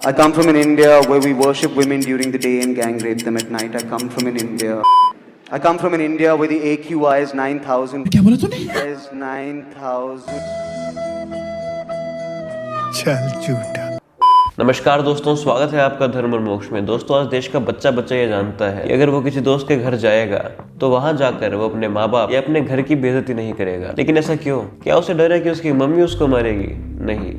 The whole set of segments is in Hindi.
I come from an India where we worship women during the day and gang rape them at night. I come from an India where the AQI is 9,000. क्या बोला तूने? Is 9,000. चल झूठा। नमस्कार दोस्तों, स्वागत है आपका धर्म और मोक्ष में। दोस्तों, आज देश का बच्चा ये जानता है कि अगर वो किसी दोस्त के घर जाएगा तो वहां जाकर वो अपने माँ बाप या अपने घर की बेइज्जती नहीं करेगा। लेकिन ऐसा क्यों? क्या उसे डर है कि उसकी मम्मी उसको मारेगी? नहीं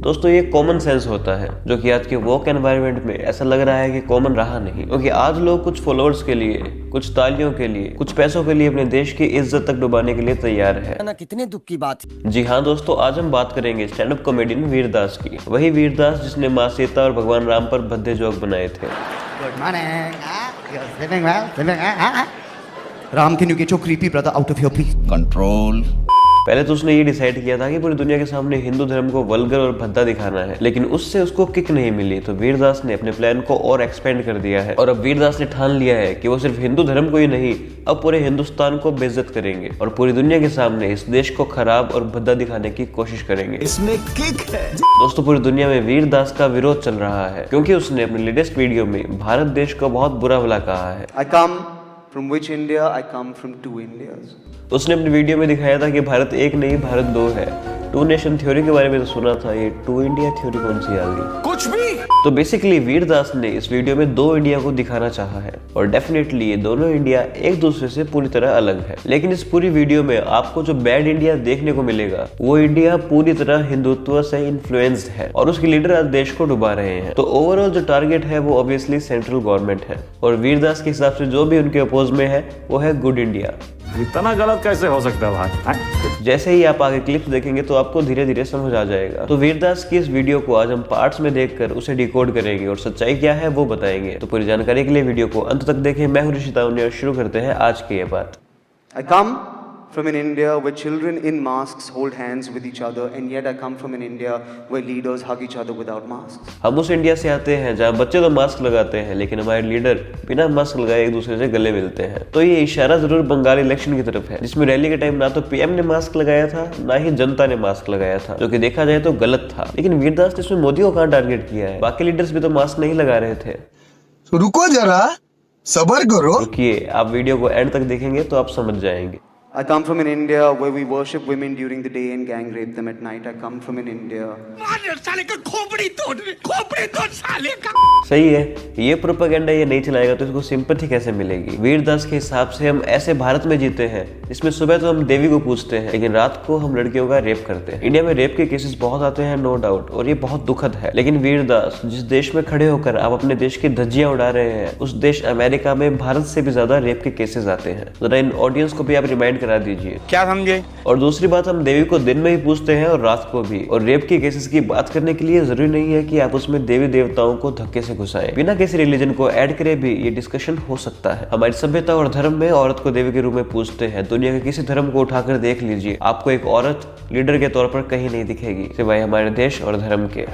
दोस्तों, ये कॉमन सेंस होता है जो कि आज के वोक एनवायरनमेंट में ऐसा लग रहा है कि कॉमन रहा नहीं, क्योंकि आज लोग कुछ फॉलोअर्स के लिए, कुछ तालियों के लिए, कुछ पैसों के लिए अपने देश की इज्जत तक डुबाने के लिए तैयार है ना। कितने दुख की बात। जी हाँ दोस्तों, आज हम बात करेंगे स्टैंड अप कॉमेडियन वीरदास की। वही वीरदास जिसने माँ सीता और भगवान राम पर भद्दे जोक बनाए थे। Good morning. You're sleeping well? Ram, can you get your creepy brother out of here, please? Control. पहले तो उसने ये डिसाइड किया था कि पूरी दुनिया के सामने हिंदू धर्म को वल्गर और भद्दा दिखाना है, लेकिन उससे उसको किक नहीं मिली, तो वीरदास ने अपने प्लान को और एक्सपेंड कर दिया है। और अब वीरदास ने ठान लिया है कि वो सिर्फ हिंदू धर्म को ही नहीं, अब पूरे हिंदुस्तान को बेइज्जत करेंगे और पूरी दुनिया के सामने इस देश को खराब और भद्दा दिखाने की कोशिश करेंगे। इसमें किक है। दोस्तों, पूरी दुनिया में वीरदास का विरोध चल रहा है क्योंकि उसने अपने लेटेस्ट वीडियो में भारत देश को बहुत बुरा भला कहा है। I come from which India? I come from two Indias. उसने अपनी वीडियो में दिखाया था कि भारत एक नहीं, भारत दो है। टू नेशन थ्योरी के बारे में तो सुना था, ये टू इंडिया थ्योरी कौन सी आ गई? कुछ भी। तो बेसिकली वीरदास ने इस वीडियो में दो इंडिया को दिखाना चाहा है, और डेफिनेटली ये दोनों इंडिया एक दूसरे से पूरी तरह अलग है। लेकिन इस पूरी वीडियो में आपको जो बैड इंडिया देखने को मिलेगा, वो इंडिया पूरी तरह हिंदुत्व से इन्फ्लुएंस्ड है और उसके लीडर आज देश को डुबा रहे हैं। तो ओवरऑल जो टारगेट है वो ऑब्वियसली सेंट्रल गवर्नमेंट है, और वीरदास के हिसाब से जो भी उनके अपोज में है वो है गुड इंडिया। इतना गलत कैसे हो सकता है भाई? जैसे ही आप आगे क्लिप्स देखेंगे तो आपको धीरे धीरे समझ आ जाएगा। तो वीरदास की इस वीडियो को आज हम पार्ट्स में देखकर उसे डिकोड करेंगे और सच्चाई क्या है वो बताएंगे। तो पूरी जानकारी के लिए वीडियो को अंत तक देखें। मैं हूं ऋषि तावने और शुरू करते हैं आज की ये बात। I come from an India where children in masks hold hands with each other, and yet I come from an India where leaders hug each other without masks. हम उस इंडिया से आते हैं जहाँ बच्चे तो मास्क लगाते हैं, लेकिन हमारे लीडर बिना मास्क लगाए एक दूसरे से गले मिलते हैं। तो ये इशारा जरूर बंगाल इलेक्शन की तरफ है, जिसमें रैली के टाइम ना तो पीएम ने मास्क लगाया था, ना ही जनता ने मास्क लगाया था, जो कि देखा जाए तो गलत था। लेकिन वीरदास ने इसमें मोदी को कहाँ टारगेट किया है? बाकी लीडर्स भी तो मास्क नहीं लगा रहे थे। तो रुको जरा, सबर करो। रुकिए, आप वीडियो को एंड तक देखेंगे तो आप समझ जाएंगे। I come from an India where we worship women during the day and gang rape them at night. I come from an India. साले का खोपड़ी तोड़ साले का। सही है, ये प्रोपेगेंडा ये नहीं चलाएगा तो इसको सिंपैथी कैसे मिलेगी? वीरदास के हिसाब से हम ऐसे भारत में जीते हैं जिसमें सुबह तो हम देवी को पूजते हैं, लेकिन रात को हम लड़कियों का रेप करते हैं। इंडिया में रेप के केसेस बहुत आते हैं, नो डाउट, और ये बहुत दुखद है। लेकिन वीरदास, जिस देश में खड़े होकर आप अपने देश की धज्जियां उड़ा रहे हैं, उस देश अमेरिका में भारत से भी ज्यादा रेप के केसेस आते हैं। जरा इन ऑडियंस को भी आप रिमाइंड करा दीजिए। क्या समझे? और दूसरी बात, हम देवी को दिन में ही पूजते हैं और रात को भी। और रेप के केसेस की बात करने के लिए जरूरी नहीं है कि आप उसमें देवी देवताओं को धक्के से घुसाएं। बिना किसी रिलीजन को ऐड करे भी ये डिस्कशन हो सकता है। हमारी सभ्यता और धर्म में औरत को देवी के रूप में पूजते हैं। दुनिया के किसी धर्म को उठाकर देख लीजिए, आपको एक औरत लीडर के तौर पर कहीं नहीं दिखेगी, सिवाय हमारे देश और धर्म के।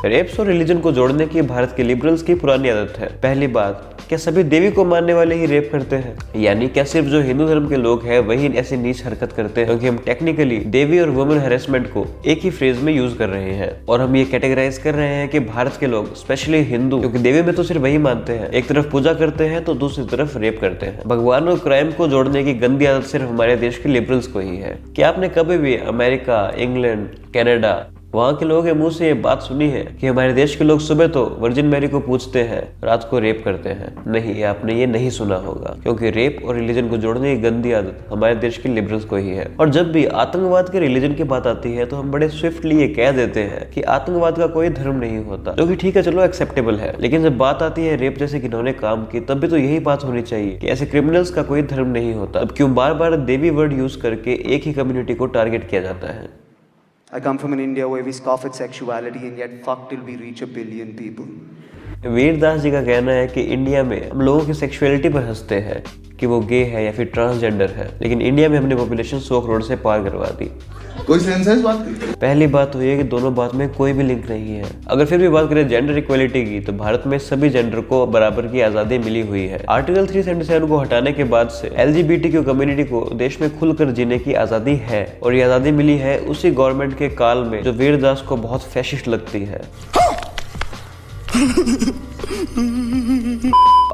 रेप्स और रिलीजन को जोड़ने की भारत के लिबरल्स की पुरानी आदत है। पहली बात, क्या सभी देवी को मानने वाले ही रेप करते हैं? यानी क्या सिर्फ जो हिंदू धर्म के लोग हैं वही ऐसी नीच हरकत करते हैं? क्योंकि हम टेक्निकली देवी और वुमेन हैरेसमेंट को एक ही फ्रेज में यूज कर रहे हैं, और हम ये कैटेगराइज कर रहे हैं कि भारत के लोग, स्पेशली हिंदू, क्योंकि देवी में तो सिर्फ वही मानते हैं, एक तरफ पूजा करते हैं तो दूसरी तरफ रेप करते हैं। भगवान और क्राइम को जोड़ने की गंदी आदत सिर्फ हमारे देश के लिबरल्स को ही है। क्या आपने कभी भी अमेरिका, इंग्लैंड, कनाडा, वहाँ के लोगों के मुंह से ये बात सुनी है कि हमारे देश के लोग सुबह तो वर्जिन मैरी को पूजते हैं, रात को रेप करते हैं? नहीं, आपने ये नहीं सुना होगा, क्योंकि रेप और रिलीजन को जोड़ने की गंदी आदत हमारे देश के लिबरल्स को ही है। और जब भी आतंकवाद के रिलीजन की बात आती है तो हम बड़े स्विफ्टली ये कह देते हैं कि आतंकवाद का कोई धर्म नहीं होता, जो कि ठीक है, चलो एक्सेप्टेबल है। लेकिन जब बात आती है रेप जैसे घिनौने काम की, तब भी तो यही बात होनी चाहिए कि ऐसे क्रिमिनल्स का कोई धर्म नहीं होता। अब क्यों बार बार देवी वर्ड यूज करके एक ही कम्युनिटी को टारगेट किया जाता है? I come from an India where we scoff at sexuality and yet fuck till we reach 1 billion people. Vir Das जी का कहना है कि इंडिया में हम लोगों की सेक्सुअलिटी पर हंसते हैं कि वो गे है या फिर ट्रांसजेंडर है, लेकिन इंडिया में हमने पॉपुलेशन 100 करोड़ से पार करवा दी। कोई सेंस है इस बात की? पहली बात तो ये कि दोनों बात में कोई भी लिंक नहीं है। अगर फिर भी बात करें जेंडर इक्वलिटी की, तो भारत में सभी जेंडर को बराबर की आजादी मिली हुई है। आर्टिकल 377 को हटाने के बाद से LGBTQ कम्युनिटी को देश में खुलकर जीने की आजादी है, और ये आजादी मिली है उसी गवर्नमेंट के काल में जो वीरदास को बहुत फैशिस्ट लगती है।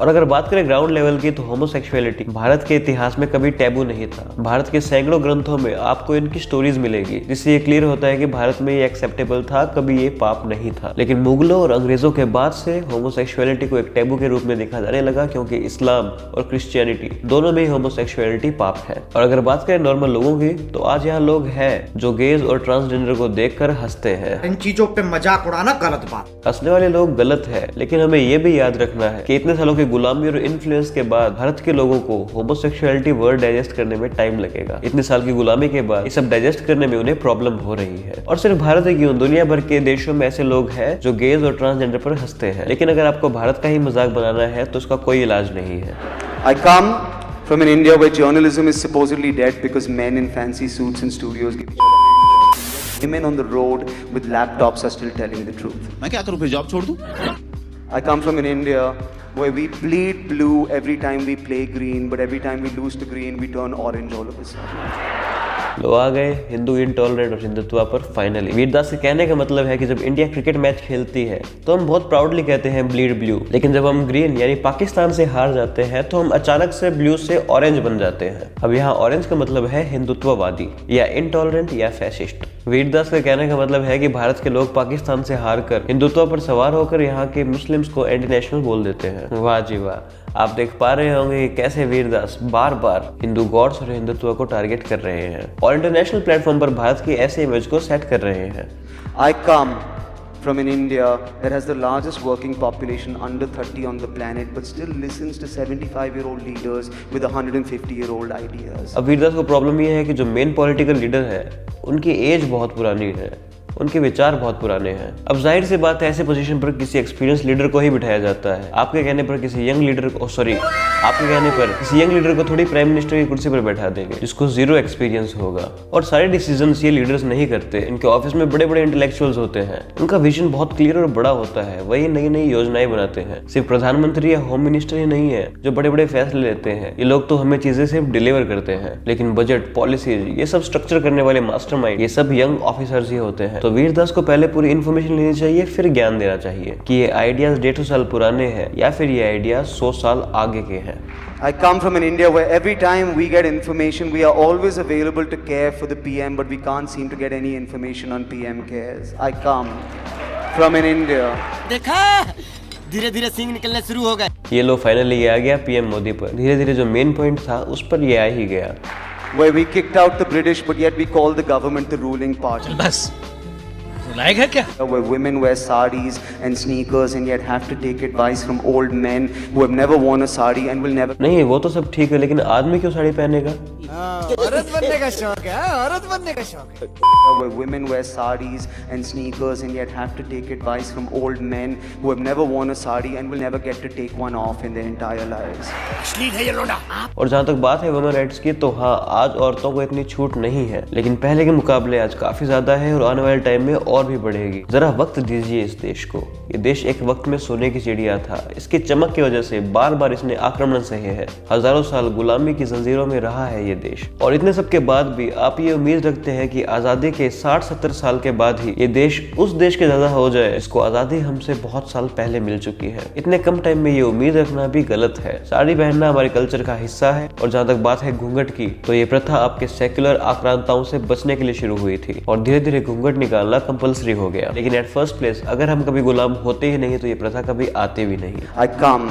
और अगर बात करें ग्राउंड लेवल की, तो होमोसेक्सुअलिटी भारत के इतिहास में कभी टैबू नहीं था। भारत के सैकड़ों ग्रंथों में आपको इनकी स्टोरीज मिलेगी, जिससे ये क्लियर होता है कि भारत में ये एक्सेप्टेबल था, कभी ये पाप नहीं था। लेकिन मुगलों और अंग्रेजों के बाद से होमोसेक्सुअलिटी को एक टैबू के रूप में देखा जाने लगा, क्योंकि इस्लाम और क्रिश्चियनिटी दोनों में ही होमोसेक्सुअलिटी पाप है। और अगर बात करें नॉर्मल लोगों की, तो आज यहाँ लोग हैं जो गेज और ट्रांसजेंडर को देखकर हंसते हैं। इन चीजों पे मजाक उड़ाना गलत बात। हंसने वाले लोग गलत है, लेकिन हमें ये भी याद रखना है कि इतने सालों की गुलामी और इन्फ्लुएंस के बाद भारत के लोगों को होमोसेक्सुअलिटी वर्ड डाइजेस्ट करने में टाइम लगेगा। इतने साल की गुलामी के बाद ये सब डाइजेस्ट करने में उन्हें प्रॉब्लम हो रही है। और सिर्फ भारत ही क्यों, दुनिया भर के देशों में ऐसे लोग हैं जो गेज और ट्रांसजेंडर पर हंसते हैं। लेकिन अगर आपको भारत का ही मजाक बनाना है तो उसका कोई इलाज नहीं है। I come from an India where journalism is supposedly dead because men in fancy suits and studios give each other handjobs. Women on the road with laptops are still telling the truth. मैं क्या करूं, फिर जॉब छोड़ दूं? I come from an India where we bleed blue every time we play green, but every time we lose to green, we turn orange all of a sudden. लोग आ गए हिंदू इंटॉलरेंट और हिंदुत्व पर फाइनली। वीरदास के कहने का मतलब है कि जब इंडिया क्रिकेट मैच खेलती है तो हम बहुत प्राउडली कहते हैं ब्लीड ब्लू, लेकिन जब हम ग्रीन यानी पाकिस्तान से हार जाते हैं तो हम अचानक से ब्लू से ऑरेंज बन जाते हैं। अब यहाँ ऑरेंज का मतलब है हिंदुत्ववादी या इंटॉलरेंट या फैसिस्ट। वीरदास का कहने का मतलब है कि भारत के लोग पाकिस्तान से हार कर हिंदुत्व पर सवार होकर यहाँ के मुस्लिम्स को एंटी नेशनल बोल देते हैं। वाह जी वाह। आप देख पा रहे होंगे कि कैसे वीरदास बार बार हिंदू गॉड्स और हिंदुत्व को टारगेट कर रहे हैं और इंटरनेशनल प्लेटफॉर्म पर भारत की ऐसे इमेज को सेट कर रहे हैं। I come from an India that has the largest working population under 30 on the planet, but still listens to 75-year-old leaders with 150-year-old ideas. अब वीरदास को प्रॉब्लम ये है कि जो मेन पॉलिटिकल लीडर है उनकी एज बहुत पुरानी है, उनके विचार बहुत पुराने हैं। अब जाहिर सी बात है ऐसे पोजीशन पर किसी एक्सपीरियंस लीडर को ही बिठाया जाता है। आपके कहने पर किसी यंग लीडर को आपके कहने पर किसी यंग लीडर को थोड़ी प्राइम मिनिस्टर की कुर्सी पर बैठा देंगे जिसको जीरो एक्सपीरियंस होगा। और सारे डिसीजंस ये लीडर्स नहीं करते। इनके ऑफिस में बड़े बड़े इंटेलेक्चुअल्स होते हैं, उनका विजन बहुत क्लियर और बड़ा होता है, वही नई नई योजनाएं बनाते हैं। सिर्फ प्रधानमंत्री या होम मिनिस्टर ही नहीं है जो बड़े बड़े फैसले लेते हैं, ये लोग तो हमें चीजें सिर्फ डिलीवर करते हैं, लेकिन बजट पॉलिसीज ये सब स्ट्रक्चर करने वाले मास्टरमाइंड ये सब यंग ऑफिसर्स ही होते हैं। तो वीरदास को पहले पूरी इन्फॉर्मेशन लेनी चाहिए, फिर ज्ञान देना चाहिए कि ये आइडियाज 150 साल पुराने हैं या फिर ये आइडियाज 100 साल आगे के हैं। I come from an India where every time we get information, we are always available to care for the PM, but we can't seem to get any information on PM cares. I come from an India. देखा धीरे धीरे सिंग निकलने शुरू हो गए। ये लो फाइनली ये आ गया पीएम मोदी पर। धीरे धीरे जो मेन पॉइंट था उस पर ये आ ही गया। Where we kicked out the British, but yet we call the government the ruling party. बस लायक है क्या? Where women wear saris and sneakers and yet have to take advice from old men who have never worn a sari and will never. नहीं वो तो सब ठीक है, लेकिन आदमी क्यों साड़ी पहनेगा? औरत बनने का शौक है, औरत बनने का शौक है। Where women wear saris and sneakers and yet have to take advice from old men who have never worn a sari and will never get to take one off in their entire lives. अश्लील है ये लोड़ा। और जहाँ तक बात है वुमेन राइट्स की, तो हाँ आज औरतों को इतनी छूट नहीं है, लेकिन पहले के मुकाबले आज काफी ज्यादा है और आने वाले टाइम में और भी बढ़ेगी। जरा वक्त दीजिए इस देश को। ये देश एक वक्त में सोने की चिड़िया था। इसकी चमक की वजह से बार बार इसने आक्रमण सहे हैं। हजारों साल गुलामी की जंजीरों में रहा है ये देश। और इतने सब के बाद भी आप ये उम्मीद रखते हैं कि आजादी के 60-70 साल के बाद ही ये देश उस देश के ज्यादा हो जाए जिसको आजादी हमसे बहुत साल पहले मिल चुकी है। इतने कम टाइम में ये उम्मीद रखना भी गलत है। साड़ी पहनना हमारे कल्चर का हिस्सा है। और जहाँ तक बात है घूंघट की, तो ये प्रथा आपके सेक्युलर आक्रांताओं से बचने के लिए शुरू हुई थी और धीरे धीरे घूंघट निकालना कंपल्सरी हो गया। लेकिन एट फर्स्ट प्लेस अगर हम कभी गुलाम होते ही नहीं तो ये प्रथा कभी आते भी नहीं। I come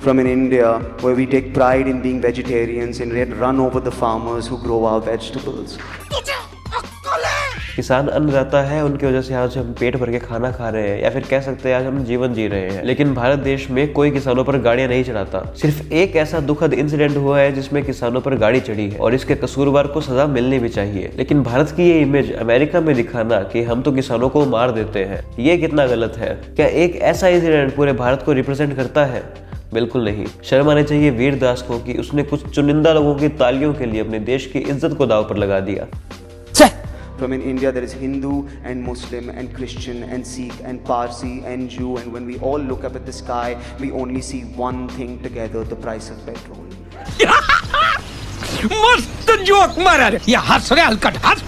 from an India where we take pride in being vegetarians and yet run over the farmers who grow our vegetables. तुझे अक्ल है? किसान अन्नदाता है, उनकी वजह से आज हम पेट भर के खाना खा रहे हैं, या फिर कह सकते हैं आज हम जीवन जी रहे हैं। लेकिन भारत देश में कोई किसानों पर गाड़ियां नहीं चढ़ाता। सिर्फ एक ऐसा दुखद इंसिडेंट हुआ है जिसमें किसानों पर गाड़ी चढ़ी है, और इसके कसूरवार को सजा मिलनी भी चाहिए। लेकिन भारत की ये इमेज अमेरिका में दिखाना कि हम तो किसानों को मार देते हैं, ये कितना गलत है। क्या एक ऐसा इंसिडेंट पूरे भारत को रिप्रेजेंट करता है? बिल्कुल नहीं। शर्म आनी चाहिए वीर दास को कि उसने कुछ चुनिंदा लोगों की तालियों के लिए अपने देश की इज्जत को दांव पर लगा दिया। From in India there is Hindu and Muslim and Christian and Sikh and Parsi and Jew, and when we all look up at the sky we only see one thing together, the price of petrol. मस्त जोक मारा रे, ये हंस रे हलकट हंस।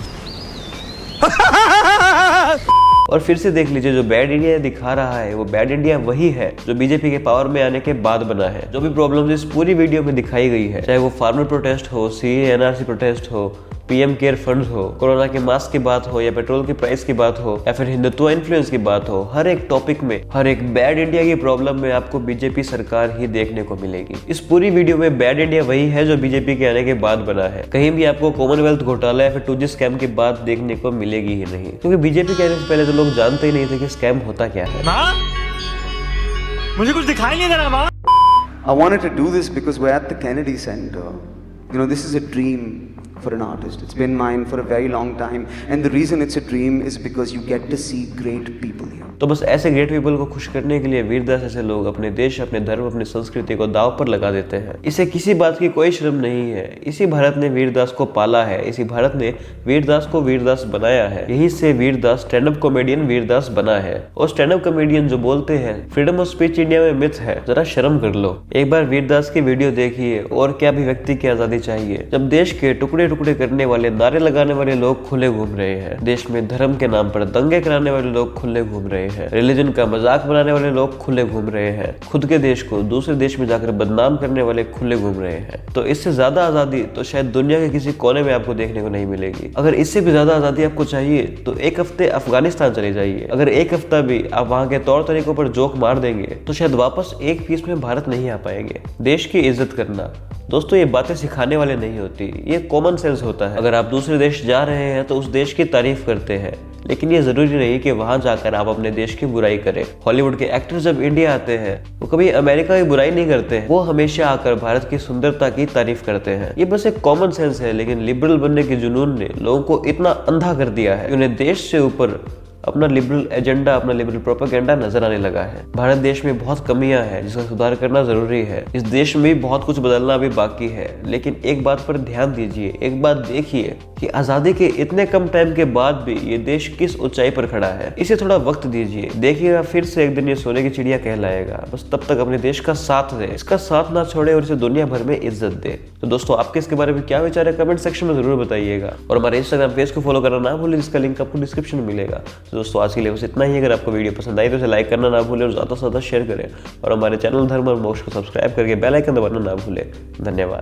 और फिर से देख लीजिए, जो बैड इंडिया दिखा रहा है वो बैड इंडिया वही है जो बीजेपी के पावर में आने के बाद बना है। जो भी प्रॉब्लम्स इस पूरी वीडियो में दिखाई गई है, चाहे वो फार्मर प्रोटेस्ट हो, सीए एनआरसी प्रोटेस्ट हो, पीएम केयर फंड हो, कोरोना के मास्क की बात हो, या पेट्रोल की प्राइस की बात हो, या फिर हिंदुत्व इन्फ्लुएंस की बात हो, हर एक टॉपिक में, हर एक बैड इंडिया की प्रॉब्लम में आपको बीजेपी सरकार ही देखने को मिलेगी। इस पूरी वीडियो में बैड इंडिया वही है जो बीजेपी के आने के बाद बना है। कहीं भी आपको कॉमनवेल्थ घोटाला या फिर 2G स्कैम की बात देखने को मिलेगी ही नहीं, क्योंकि बीजेपी के आने से पहले तो लोग जानते ही नहीं थे कि स्कैम होता क्या है। मुझे कुछ दिखाई नहीं दे रहा माँ। I wanted to do this because we're at the Kennedy Center. You know, this is a dream for an artist. It's been mine for a very long time, and the reason it's a dream is because you get to see great people here. तो बस ऐसे ग्रेट पीपल को खुश करने के लिए वीरदास ऐसे लोग अपने देश, अपने धर्म, अपनी संस्कृति को दांव पर लगा देते हैं। इसे किसी बात की कोई शर्म नहीं है। इसी भारत ने वीरदास को पाला है, इसी भारत ने वीरदास को वीरदास बनाया है। यही से Vir Das stand up comedian Vir Das बना है। और स्टैंड अप कॉमेडियन जो बोलते हैं फ्रीडम ऑफ स्पीच इंडिया में मिथ है, जरा शर्म कर लो। एक बार वीरदास की वीडियो देखिए, और क्या अभिव्यक्ति की आजादी चाहिए जब देश के टुकड़े टुकड़े करने वाले, नारे लगाने वाले लोग खुले घूम रहे हैं। देश में धर्म के नाम पर दंगे कराने वाले लोग खुले घूम रहे हैं। रिलीजन का मजाक बनाने वाले लोग खुले घूम रहे हैं। खुद के देश को दूसरे देश में जाकर बदनाम करने वाले खुले घूम रहे हैं। तो इससे ज्यादा आजादी तो शायद दुनिया के किसी कोने में आपको देखने को नहीं मिलेगी। अगर इससे भी ज्यादा आजादी आपको चाहिए तो एक हफ्ते अफगानिस्तान चले जाइए। अगर एक हफ्ता भी आप वहां के तौर तरीकों पर जोक मार देंगे तो शायद वापस एक पीस में भारत नहीं आ पाएंगे। देश की इज्जत करना दोस्तों ये बातें सिखाने वाले नहीं होती, ये कॉमन सेंस होता है। अगर आप दूसरे देश जा रहे हैं तो उस देश की तारीफ करते हैं, लेकिन ये जरूरी नहीं कि वहां जाकर आप अपने देश की बुराई करें। हॉलीवुड के एक्टर्स जब इंडिया आते हैं वो कभी अमेरिका की बुराई नहीं करते हैं, वो हमेशा आकर भारत की सुंदरता की तारीफ करते हैं। ये बस एक कॉमन सेंस है, लेकिन लिबरल बनने के जुनून ने लोगों को इतना अंधा कर दिया है कि उन्हें देश से ऊपर अपना लिबरल एजेंडा, अपना लिबरल प्रोपेगेंडा नजर आने लगा है। भारत देश में बहुत कमियां हैं जिसका सुधार करना जरूरी है। इस देश में भी बहुत कुछ बदलना अभी बाकी है, लेकिन एक बात पर ध्यान दीजिए, एक बात देखिए कि आजादी के इतने कम टाइम के बाद भी ये देश किस ऊंचाई पर खड़ा है। इसे थोड़ा वक्त दीजिए, देखिएगा फिर से एक दिन ये सोने की चिड़िया कहलाएगा। बस तब तक अपने देश का साथ दे, इसका साथ ना छोड़े और इसे दुनिया भर में इज्जत दे। तो दोस्तों आपके इसके बारे में क्या विचार है कमेंट सेक्शन में जरूर बताइएगा, और हमारे इंस्टाग्राम पेज को फॉलो करना ना भूलें, जिसका लिंक आपको डिस्क्रिप्शन में मिलेगा। तो दोस्तों आज के लिए बस इतना ही। अगर आपको वीडियो पसंद आई तो इसे लाइक करना ना भूलें और ज्यादा से ज्यादा शेयर करें, और हमारे चैनल धर्म और मोक्ष को सब्सक्राइब करके बेल आइकन दबाना ना भूलें। धन्यवाद।